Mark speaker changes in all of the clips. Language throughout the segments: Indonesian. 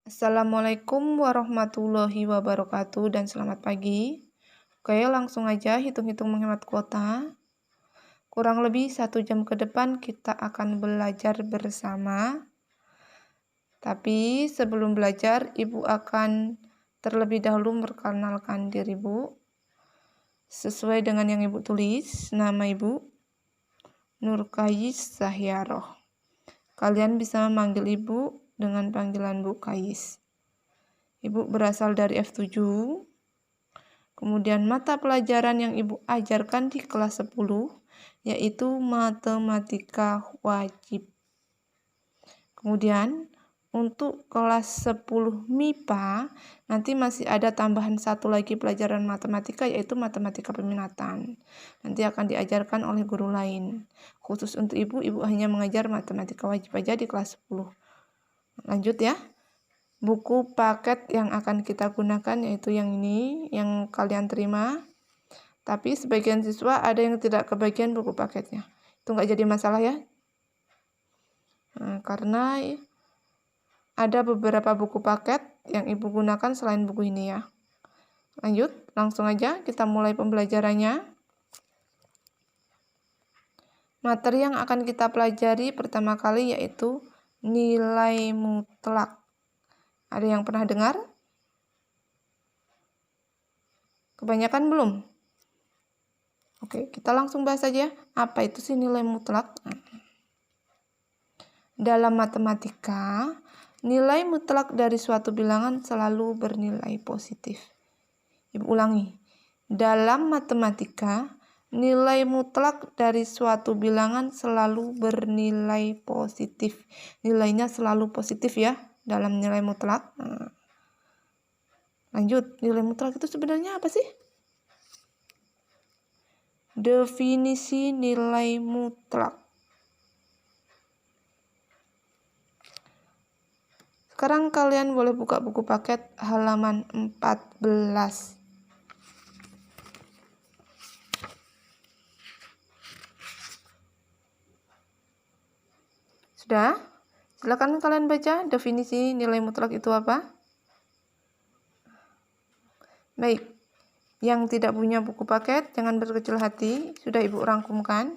Speaker 1: Assalamualaikum warahmatullahi wabarakatuh dan selamat pagi. Oke, langsung aja hitung-hitung menghemat kuota. Kurang lebih 1 jam ke depan kita akan belajar bersama. Tapi sebelum belajar, Ibu akan terlebih dahulu memperkenalkan diri Ibu. Sesuai dengan yang Ibu tulis, nama Ibu Nurkayis Zahyaroh. Kalian bisa memanggil Ibu dengan panggilan Bu Kayis. Ibu berasal dari F7. Kemudian mata pelajaran yang Ibu ajarkan di kelas 10 yaitu matematika wajib. Kemudian untuk kelas 10 MIPA nanti masih ada tambahan satu lagi pelajaran matematika yaitu matematika peminatan. Nanti akan diajarkan oleh guru lain. Khusus untuk Ibu hanya mengajar matematika wajib aja di kelas 10. Lanjut ya. Buku paket yang akan kita gunakan yaitu yang ini, yang kalian terima. Tapi sebagian siswa ada yang tidak kebagian buku paketnya. Itu nggak jadi masalah ya. Karena ada beberapa buku paket yang Ibu gunakan selain buku ini ya. Lanjut, langsung aja kita mulai pembelajarannya. Materi yang akan kita pelajari pertama kali yaitu nilai mutlak. Ada yang pernah dengar? Kebanyakan belum? Oke, kita langsung bahas aja. Apa itu sih nilai mutlak? Dalam matematika, nilai mutlak dari suatu bilangan selalu bernilai positif. Ibu ulangi. Dalam matematika, nilai mutlak dari suatu bilangan selalu bernilai positif. Nilainya selalu positif ya dalam nilai mutlak. Lanjut, nilai mutlak itu sebenarnya apa sih? Definisi nilai mutlak. Sekarang kalian boleh buka buku paket halaman 14. Sudah? Silakan kalian baca definisi nilai mutlak itu apa? Baik, yang tidak punya buku paket jangan berkecil hati, sudah Ibu rangkumkan.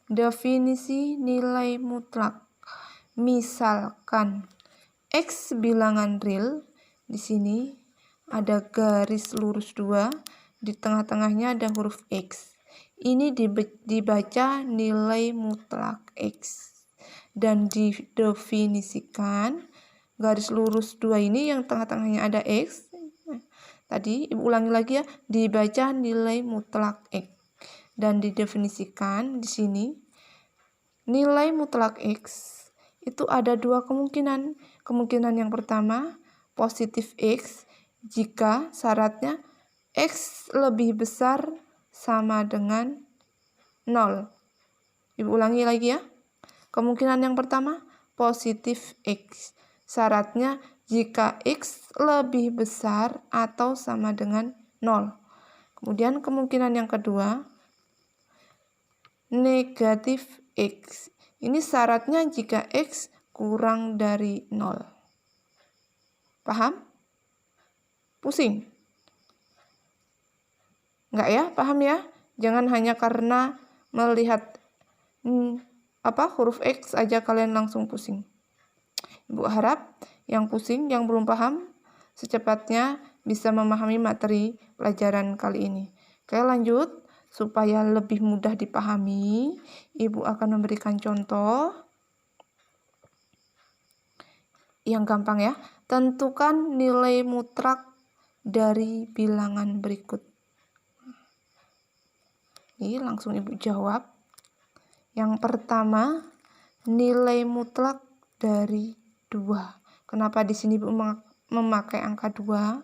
Speaker 1: Definisi nilai mutlak. Misalkan X bilangan real, di sini ada garis lurus 2, di tengah-tengahnya ada huruf X. Ini dibaca nilai mutlak X. Dan didefinisikan garis lurus 2 ini yang tengah-tengahnya ada X. Tadi Ibu ulangi lagi ya, dibaca nilai mutlak X. Dan didefinisikan di sini nilai mutlak X itu ada 2 kemungkinan. Kemungkinan yang pertama, positif X jika syaratnya X lebih besar sama dengan 0. Ibu ulangi lagi ya. Kemungkinan yang pertama, positif X. Syaratnya jika X lebih besar atau sama dengan 0. Kemudian kemungkinan yang kedua, negatif X. Ini syaratnya jika X kurang dari 0. Paham? Pusing? Enggak ya? Paham ya? Jangan hanya karena melihat huruf X aja kalian langsung pusing. Ibu harap yang pusing, yang belum paham, secepatnya bisa memahami materi pelajaran kali ini. Oke, lanjut. Supaya lebih mudah dipahami, Ibu akan memberikan contoh yang gampang ya. Tentukan nilai mutlak dari bilangan berikut. Ini langsung Ibu jawab. Yang pertama, nilai mutlak dari 2. Kenapa di sini Ibu memakai angka 2?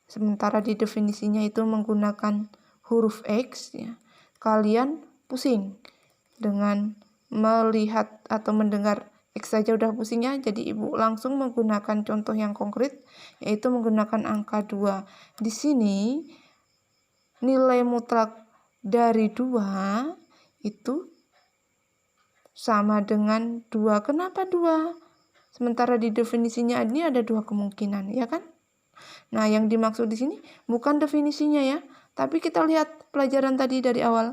Speaker 1: Sementara di definisinya itu menggunakan huruf X ya. Kalian pusing dengan melihat atau mendengar X saja udah pusing ya. Jadi Ibu langsung menggunakan contoh yang konkret yaitu menggunakan angka 2. Di sini nilai mutlak dari 2 itu sama dengan 2. Kenapa 2? Sementara di definisinya ini ada 2 kemungkinan, ya kan? Nah, yang dimaksud di sini bukan definisinya ya, tapi kita lihat pelajaran tadi dari awal.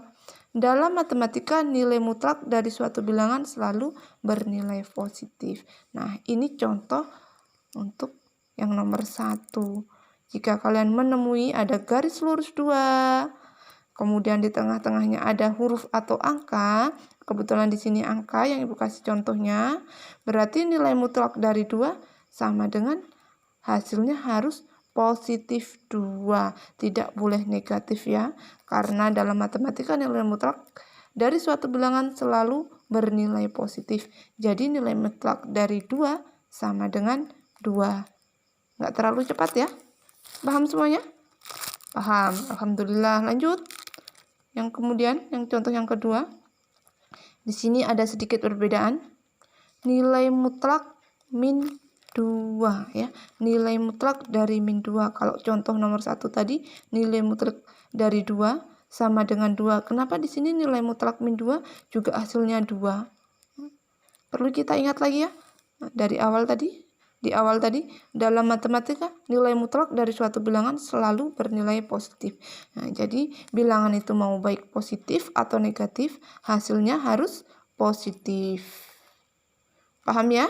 Speaker 1: Dalam matematika, nilai mutlak dari suatu bilangan selalu bernilai positif. Nah, ini contoh untuk yang nomor 1. Jika kalian menemui ada garis lurus 2, kemudian di tengah-tengahnya ada huruf atau angka, kebetulan di sini angka yang Ibu kasih contohnya, berarti nilai mutlak dari 2 sama dengan hasilnya harus positif 2, tidak boleh negatif ya, karena dalam matematika nilai mutlak dari suatu bilangan selalu bernilai positif. Jadi nilai mutlak dari 2 sama dengan 2. Nggak terlalu cepat ya. Paham semuanya? Paham. Alhamdulillah. Lanjut. Yang kemudian, yang contoh yang kedua. Di sini ada sedikit perbedaan. Nilai mutlak min 2 ya. Nilai mutlak dari min 2. Kalau contoh nomor 1 tadi, nilai mutlak dari 2 sama dengan 2. Kenapa di sini nilai mutlak min 2 juga hasilnya 2? Perlu kita ingat lagi ya. Dari awal tadi, dalam matematika nilai mutlak dari suatu bilangan selalu bernilai positif. Nah, jadi bilangan itu mau baik positif atau negatif, hasilnya harus positif. Paham ya?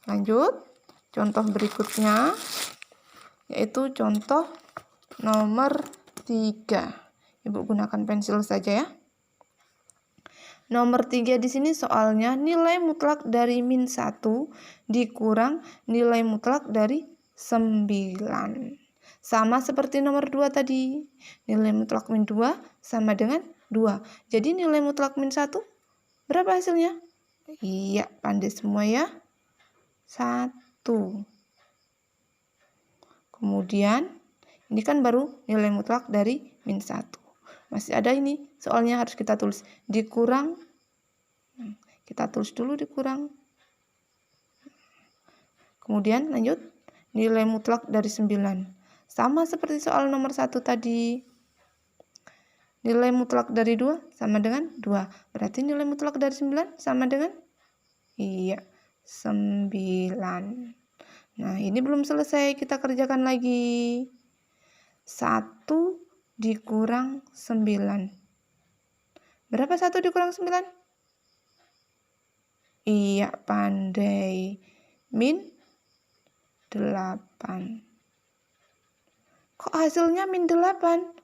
Speaker 1: Lanjut, contoh berikutnya, yaitu contoh nomor 3. Ibu gunakan pensil saja ya. Nomor 3 di sini soalnya nilai mutlak dari min 1 dikurang nilai mutlak dari 9. Sama seperti nomor 2 tadi. Nilai mutlak min 2 sama dengan 2. Jadi nilai mutlak min 1 berapa hasilnya? Iya, pandai semua ya. 1. Kemudian ini kan baru nilai mutlak dari min 1. Masih ada ini, soalnya harus kita tulis dikurang. Kita tulis dulu dikurang. Kemudian lanjut, nilai mutlak dari 9. Sama seperti soal nomor 1 tadi. Nilai mutlak dari 2 sama dengan 2. Berarti nilai mutlak dari 9 sama dengan? Iya, 9. Nah, ini belum selesai, kita kerjakan lagi. 1 dikurang 9. Berapa 1 dikurang 9? Iya, pandai. Min 8. Kok hasilnya min 8?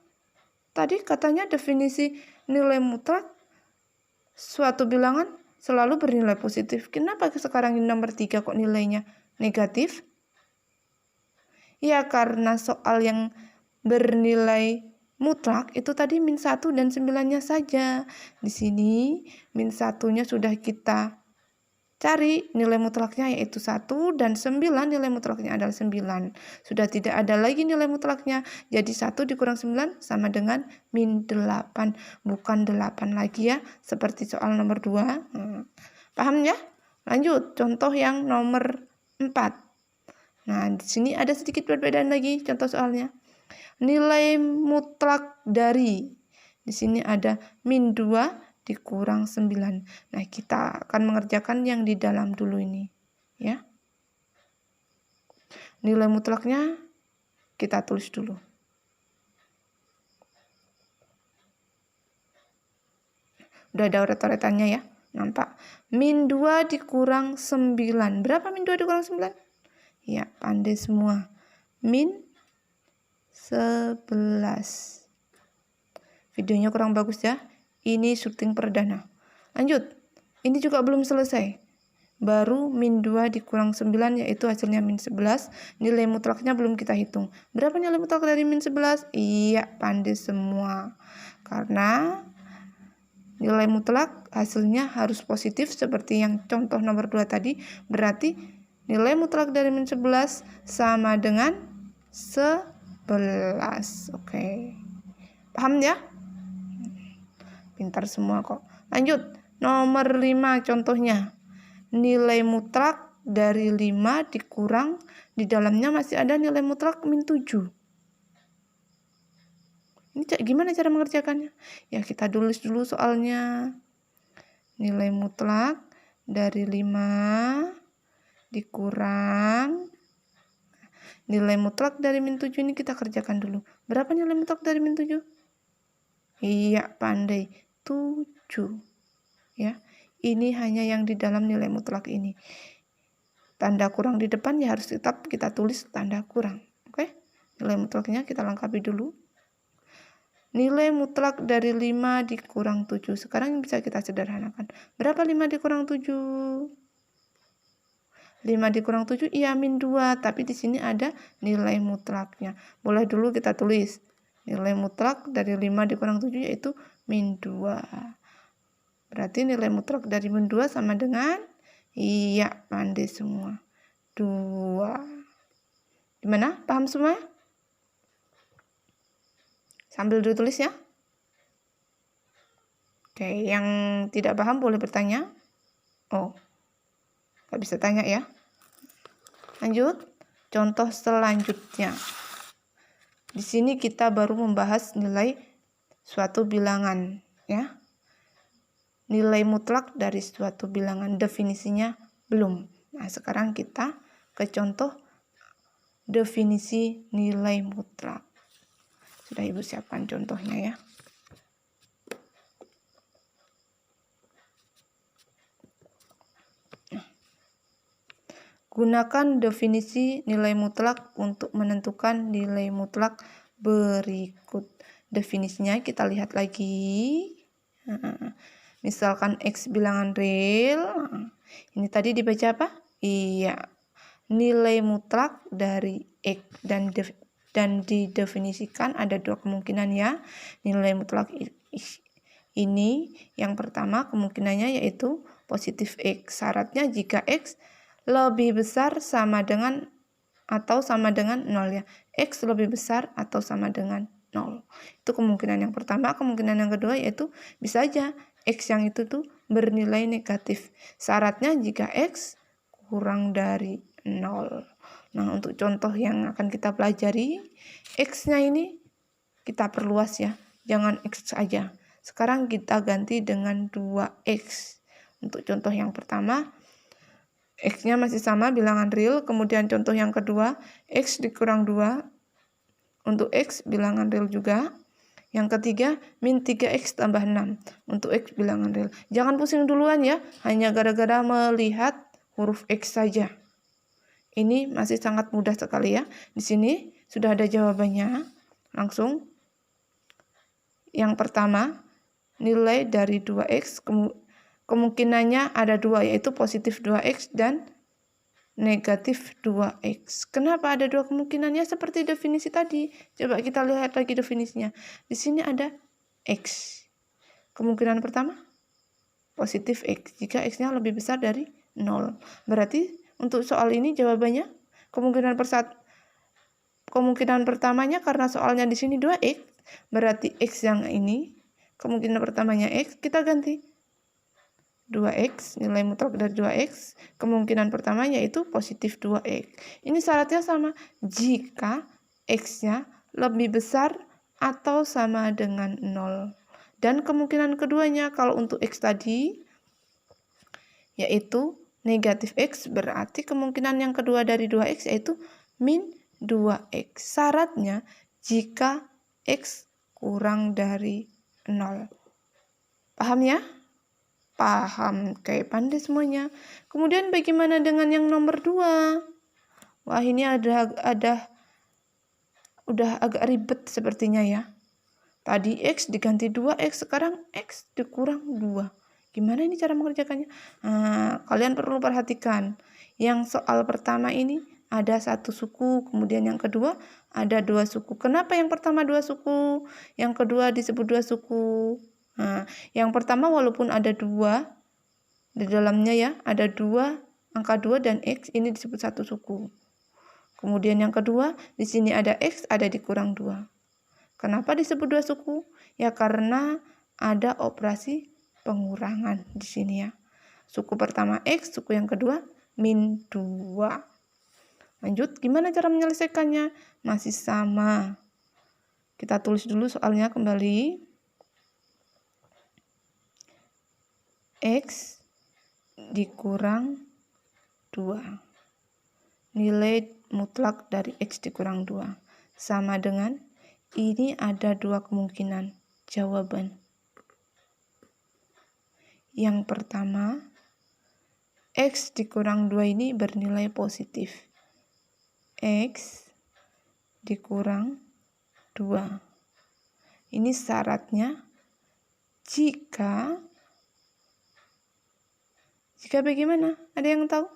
Speaker 1: Tadi katanya definisi nilai mutlak suatu bilangan selalu bernilai positif. Kenapa sekarang ini nomor 3 kok nilainya negatif? Ya, karena soal yang bernilai mutlak itu tadi min 1 dan 9-nya saja. Di sini min 1-nya sudah kita cari, nilai mutlaknya yaitu 1 dan 9, nilai mutlaknya adalah 9. Sudah tidak ada lagi nilai mutlaknya. Jadi 1 dikurang 9 sama dengan min 8. Bukan 8 lagi ya, seperti soal nomor 2. Paham ya? Lanjut, contoh yang nomor 4. Nah, di sini ada sedikit perbedaan lagi contoh soalnya. Nilai mutlak dari, di sini ada min 2 dikurang 9. Nah, kita akan mengerjakan yang di dalam dulu ini, ya. Nilai mutlaknya kita tulis dulu. Udah ada uret-uretannya ya, nampak. Min 2 dikurang 9. Berapa min 2 dikurang 9? Ya, pandai semua. Min 11. Videonya kurang bagus ya. Ini syuting perdana. Lanjut. Ini juga belum selesai. Baru min 2 dikurang 9 yaitu hasilnya min 11. Nilai mutlaknya belum kita hitung. Berapa nilai mutlak dari min 11? Iya, pandai semua. Karena nilai mutlak hasilnya harus positif seperti yang contoh nomor 2 tadi. Berarti nilai mutlak dari min 11 sama dengan 11. Oke. Paham ya? Pintar semua kok. Lanjut. Nomor 5 contohnya. Nilai mutlak dari 5 dikurang, di dalamnya masih ada nilai mutlak min 7. Ini gimana cara mengerjakannya? Ya, kita tulis dulu soalnya. Nilai mutlak dari 5 dikurang nilai mutlak dari min 7 ini kita kerjakan dulu. Berapa nilai mutlak dari min 7? Iya, pandai. 7. Ya. Ini hanya yang di dalam nilai mutlak ini. Tanda kurang di depan ya harus tetap kita tulis tanda kurang. Oke? Nilai mutlaknya kita lengkapi dulu. Nilai mutlak dari 5 dikurang 7. Sekarang bisa kita sederhanakan. Berapa 5 dikurang 7? 5 dikurang 7, iya min 2. Tapi di sini ada nilai mutlaknya. Boleh dulu kita tulis. Nilai mutlak dari 5 dikurang 7 yaitu min 2. Berarti nilai mutlak dari min 2 sama dengan, iya, pandai semua, 2. Gimana? Paham semua? Sambil ditulis ya. Oke, yang tidak paham boleh bertanya. Oh, nggak bisa tanya ya. Lanjut, contoh selanjutnya. Di sini kita baru membahas nilai suatu bilangan, ya. Nilai mutlak dari suatu bilangan, definisinya belum. Nah, sekarang kita ke contoh definisi nilai mutlak. Sudah Ibu siapkan contohnya ya. Gunakan definisi nilai mutlak untuk menentukan nilai mutlak berikut. Definisinya kita lihat lagi. Misalkan X bilangan real. Ini tadi dibaca apa? Iya. Nilai mutlak dari X dan didefinisikan ada dua kemungkinan ya. Nilai mutlak ini yang pertama kemungkinannya yaitu positif X. Syaratnya jika X lebih besar sama dengan atau sama dengan 0 ya. X lebih besar atau sama dengan 0. Itu kemungkinan yang pertama. Kemungkinan yang kedua yaitu bisa aja X yang itu tuh bernilai negatif. Syaratnya jika X kurang dari 0. Nah, untuk contoh yang akan kita pelajari, X-nya ini kita perluas ya. Jangan X saja. Sekarang kita ganti dengan 2X. Untuk contoh yang pertama, X-nya masih sama bilangan real, kemudian contoh yang kedua, X dikurang 2, untuk X bilangan real juga. Yang ketiga, min 3X tambah 6, untuk X bilangan real. Jangan pusing duluan ya, hanya gara-gara melihat huruf X saja. Ini masih sangat mudah sekali ya. Di sini sudah ada jawabannya, langsung. Yang pertama, nilai dari 2X, kemungkinannya ada 2, yaitu positif 2X dan negatif 2X. Kenapa ada dua kemungkinannya seperti definisi tadi? Coba kita lihat lagi definisinya. Di sini ada X. Kemungkinan pertama, positif X. Jika X-nya lebih besar dari 0. Berarti untuk soal ini jawabannya, kemungkinan pertamanya karena soalnya di sini 2X. Berarti X yang ini, kemungkinan pertamanya X, kita ganti 2X, nilai mutlak dari 2X, kemungkinan pertama yaitu positif 2X. Ini syaratnya sama, jika X-nya lebih besar atau sama dengan 0. Dan kemungkinan keduanya, kalau untuk X tadi, yaitu negatif X, berarti kemungkinan yang kedua dari 2X yaitu min 2X. Syaratnya, jika X kurang dari 0. Paham ya? Paham, kayak pandai semuanya. Kemudian bagaimana dengan yang nomor 2? Wah, ini udah agak ribet sepertinya ya. Tadi X diganti 2X, sekarang X dikurang 2. Gimana ini cara mengerjakannya? Nah, kalian perlu perhatikan. Yang soal pertama ini ada satu suku, kemudian yang kedua ada 2 suku. Kenapa yang pertama 2 suku, yang kedua disebut 2 suku? Nah, yang pertama walaupun ada 2 di dalamnya ya, ada 2, angka 2 dan X, ini disebut satu suku. Kemudian yang kedua, di sini ada X, ada dikurang 2. Kenapa disebut 2 suku? Ya karena ada operasi pengurangan di sini ya. Suku pertama X, suku yang kedua min 2. Lanjut, gimana cara menyelesaikannya? Masih sama. Kita tulis dulu soalnya kembali. X dikurang 2. nilai mutlak dari X dikurang 2. Sama dengan, ini ada dua kemungkinan jawaban. Yang pertama, X dikurang 2 ini bernilai positif. X dikurang 2. Ini syaratnya jika bagaimana? Ada yang tahu?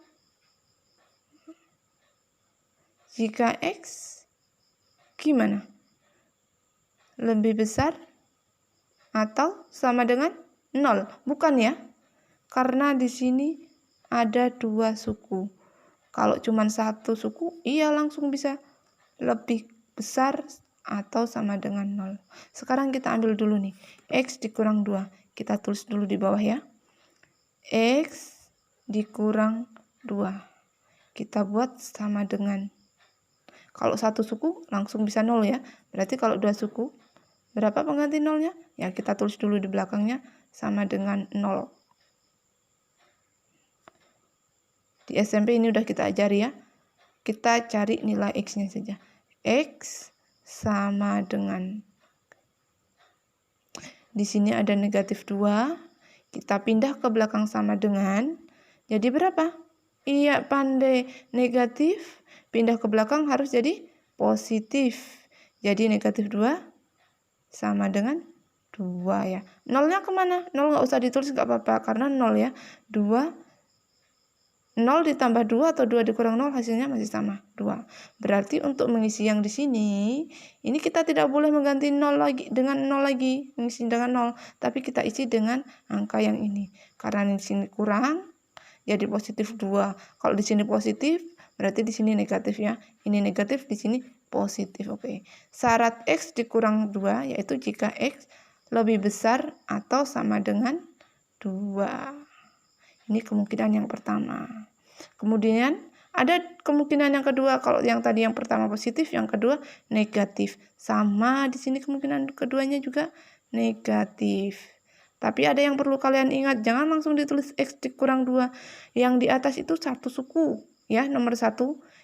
Speaker 1: Jika X gimana? Lebih besar atau sama dengan 0? Bukan ya? Karena di sini ada dua suku. Kalau cuma satu suku, iya langsung bisa lebih besar atau sama dengan 0. Sekarang kita ambil dulu nih, X dikurang 2. Kita tulis dulu di bawah ya. X dikurang 2. Kita buat sama dengan, kalau satu suku langsung bisa 0 ya. Berarti kalau dua suku, berapa pengganti 0-nya? Ya kita tulis dulu di belakangnya sama dengan 0. Di SMP ini udah kita ajari ya. Kita cari nilai X-nya saja. X sama dengan, di sini ada negatif 2, kita pindah ke belakang sama dengan, jadi berapa? Iya, pandai, negatif pindah ke belakang harus jadi positif. Jadi negatif 2 sama dengan 2 ya. Nolnya kemana? 0 nggak usah ditulis, nggak apa-apa, karena 0 ya. 0 ditambah 2 atau 2 dikurang 0 hasilnya masih sama, 2. Berarti untuk mengisi yang di sini, ini kita tidak boleh mengganti 0 lagi dengan 0 lagi, mengisi dengan 0, tapi kita isi dengan angka yang ini. Karena di sini kurang, jadi positif 2. Kalau di sini positif, berarti di sini negatif ya. Ini negatif, di sini positif. Oke. Syarat X dikurang 2 yaitu jika X lebih besar atau sama dengan 2. Ini kemungkinan yang pertama. Kemudian ada kemungkinan yang kedua. Kalau yang tadi yang pertama positif, yang kedua negatif. Sama di sini kemungkinan keduanya juga negatif. Tapi ada yang perlu kalian ingat, jangan langsung ditulis X dikurang 2. Yang di atas itu satu suku, ya, nomor 1.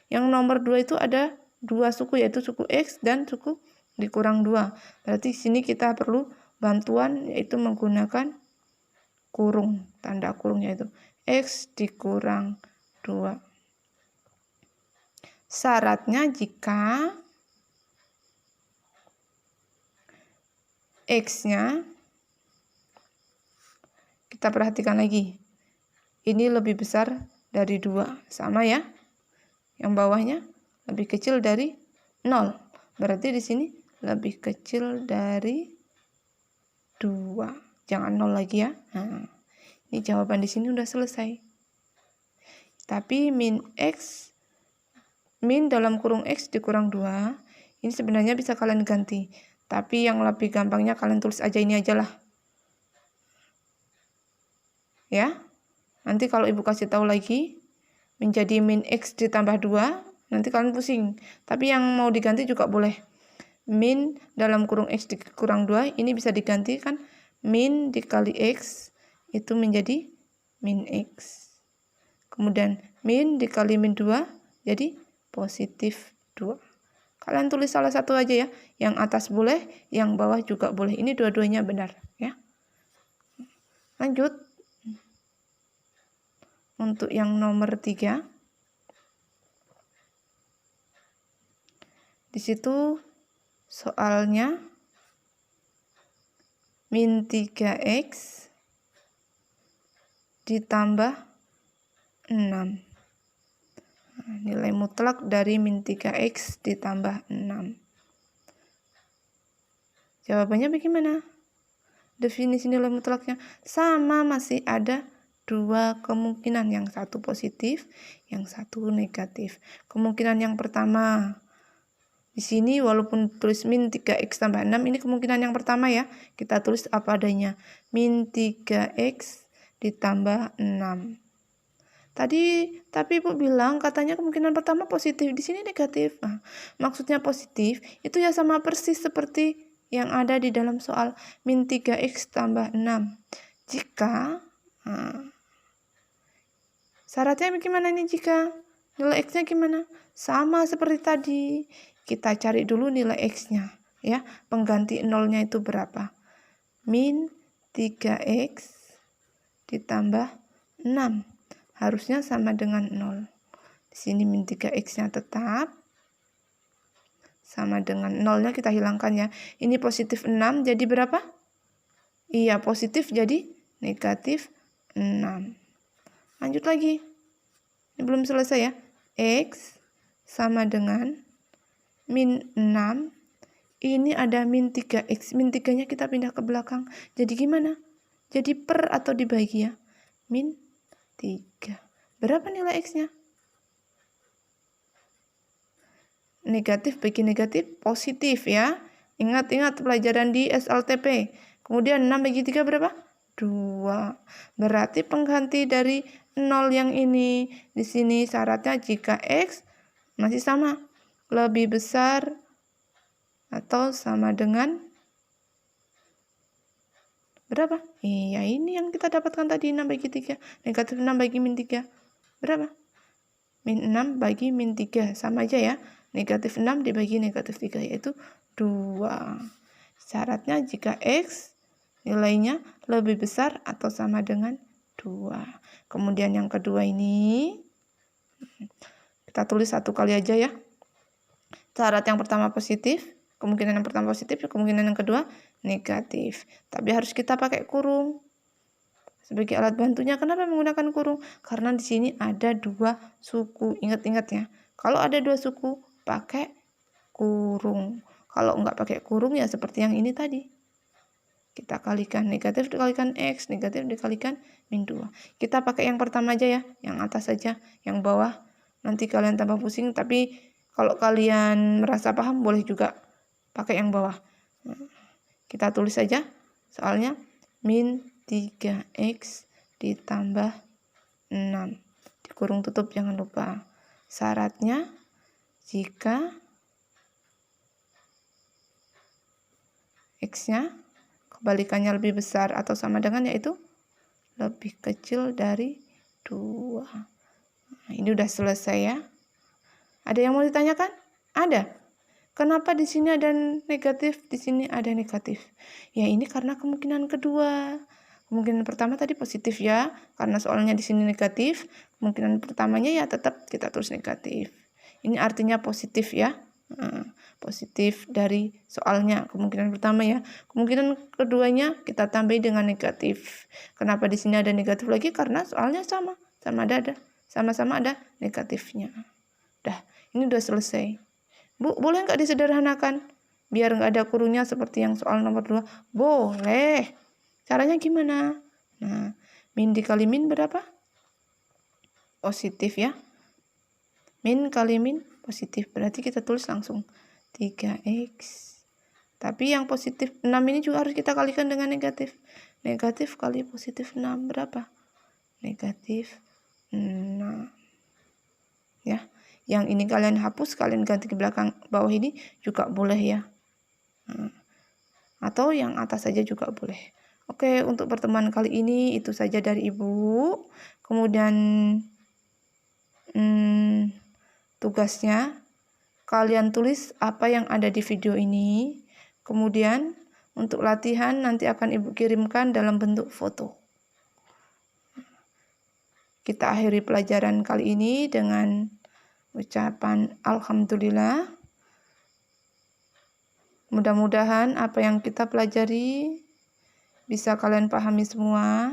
Speaker 1: Yang nomor 2 itu ada dua suku, yaitu suku X dan suku dikurang 2. Berarti di sini kita perlu bantuan, yaitu menggunakan kurung, tanda kurung, yaitu X dikurang 2. Syaratnya jika X-nya, kita perhatikan lagi, ini lebih besar dari 2, sama ya. Yang bawahnya lebih kecil dari 0. Berarti di sini lebih kecil dari 2. Jangan 0 lagi ya. Nah, ini jawaban di sini udah selesai. Tapi min dalam kurung X dikurang 2, ini sebenarnya bisa kalian ganti. Tapi yang lebih gampangnya kalian tulis aja ini aja lah. Ya. Nanti kalau ibu kasih tahu lagi, menjadi min X ditambah 2, nanti kalian pusing. Tapi yang mau diganti juga boleh. Min dalam kurung X dikurang 2, ini bisa diganti kan. Min dikali X itu menjadi min X. Kemudian min dikali min 2 jadi positif 2. Kalian tulis salah satu aja ya. Yang atas boleh, yang bawah juga boleh. Ini dua-duanya benar ya. Lanjut. Untuk yang nomor 3. Di situ soalnya min 3X ditambah 6. Nilai mutlak dari min 3X ditambah 6. Jawabannya bagaimana? Definisi nilai mutlaknya sama, masih ada dua kemungkinan, yang satu positif, yang satu negatif. Kemungkinan yang pertama, di sini walaupun tulis min 3X tambah 6, ini kemungkinan yang pertama ya. Kita tulis apa adanya. Min 3X ditambah 6. Tapi Ibu bilang katanya kemungkinan pertama positif, di sini negatif. Nah, maksudnya positif itu ya sama persis seperti yang ada di dalam soal min 3X tambah 6. Jika syaratnya bagaimana nih jika? Nilai X-nya gimana? Sama seperti tadi. Kita cari dulu nilai X-nya. Ya, pengganti nolnya itu berapa? Min 3X ditambah 6. Harusnya sama dengan 0. Di sini min 3X-nya tetap sama dengan 0-nya kita hilangkan ya. Ini positif 6 jadi berapa? Iya, positif jadi negatif 6. Lanjut lagi. Ini belum selesai ya. X sama dengan min 6. Ini ada min 3X. Min 3-nya kita pindah ke belakang. Jadi gimana? Jadi per atau dibagi ya. Min 3. Berapa nilai X-nya? Negatif bagi negatif positif ya. Ingat-ingat pelajaran di SLTP. Kemudian 6 bagi 3 berapa? 2. Berarti pengganti dari 0 yang ini. Di sini syaratnya jika X masih sama. Lebih besar atau sama dengan berapa? Iya, ini yang kita dapatkan tadi 6 bagi 3. Negatif 6 bagi min 3. Berapa? Min 6 bagi min 3. Sama aja ya. Negatif 6 dibagi negatif 3 yaitu 2. Syaratnya jika X nilainya lebih besar atau sama dengan 2. Kemudian yang kedua ini kita tulis satu kali aja ya. Syarat yang pertama positif. Kemungkinan yang pertama positif, kemungkinan yang kedua negatif. Tapi harus kita pakai kurung. Sebagai alat bantunya, kenapa menggunakan kurung? Karena di sini ada 2 suku. Ingat-ingat ya. Kalau ada 2 suku, pakai kurung. Kalau enggak pakai kurung ya seperti yang ini tadi. Kita kalikan negatif dikalikan X, negatif dikalikan min 2. Kita pakai yang pertama aja ya, yang atas saja, yang bawah. Nanti kalian tambah pusing, tapi kalau kalian merasa paham boleh juga pakai yang bawah. Kita tulis saja soalnya min 3X ditambah 6. Dikurung tutup jangan lupa. Syaratnya jika X-nya kebalikannya lebih besar atau sama dengan yaitu lebih kecil dari 2. Nah, ini udah selesai ya. Ada yang mau ditanyakan? Ada. Kenapa di sini ada negatif, di sini ada negatif? Ya ini karena kemungkinan kedua. Kemungkinan pertama tadi positif ya, karena soalnya di sini negatif. Kemungkinan pertamanya ya tetap kita tulis negatif. Ini artinya positif ya. Positif dari soalnya kemungkinan pertama ya. Kemungkinan keduanya kita tambahi dengan negatif. Kenapa di sini ada negatif lagi? Karena soalnya sama-sama ada negatifnya. Ini udah selesai. Bu, boleh nggak disederhanakan? Biar nggak ada kurungnya seperti yang soal nomor 2. Boleh. Caranya gimana? Nah, min dikali min berapa? Positif ya. Min kali min positif. Berarti kita tulis langsung 3X. Tapi yang positif 6 ini juga harus kita kalikan dengan negatif. Negatif kali positif 6 berapa? Negatif 6. Ya. Yang ini kalian hapus, kalian ganti ke belakang bawah ini juga boleh ya. Atau yang atas saja juga boleh. Oke, untuk pertemuan kali ini itu saja dari Ibu. Kemudian tugasnya kalian tulis apa yang ada di video ini. Kemudian untuk latihan nanti akan Ibu kirimkan dalam bentuk foto. Kita akhiri pelajaran kali ini dengan ucapan alhamdulillah. Mudah-mudahan apa yang kita pelajari bisa kalian pahami semua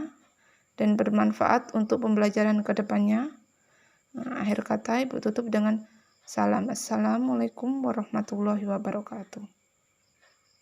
Speaker 1: dan bermanfaat untuk pembelajaran ke depannya. Akhir kata Ibu tutup dengan salam. Assalamualaikum warahmatullahi wabarakatuh.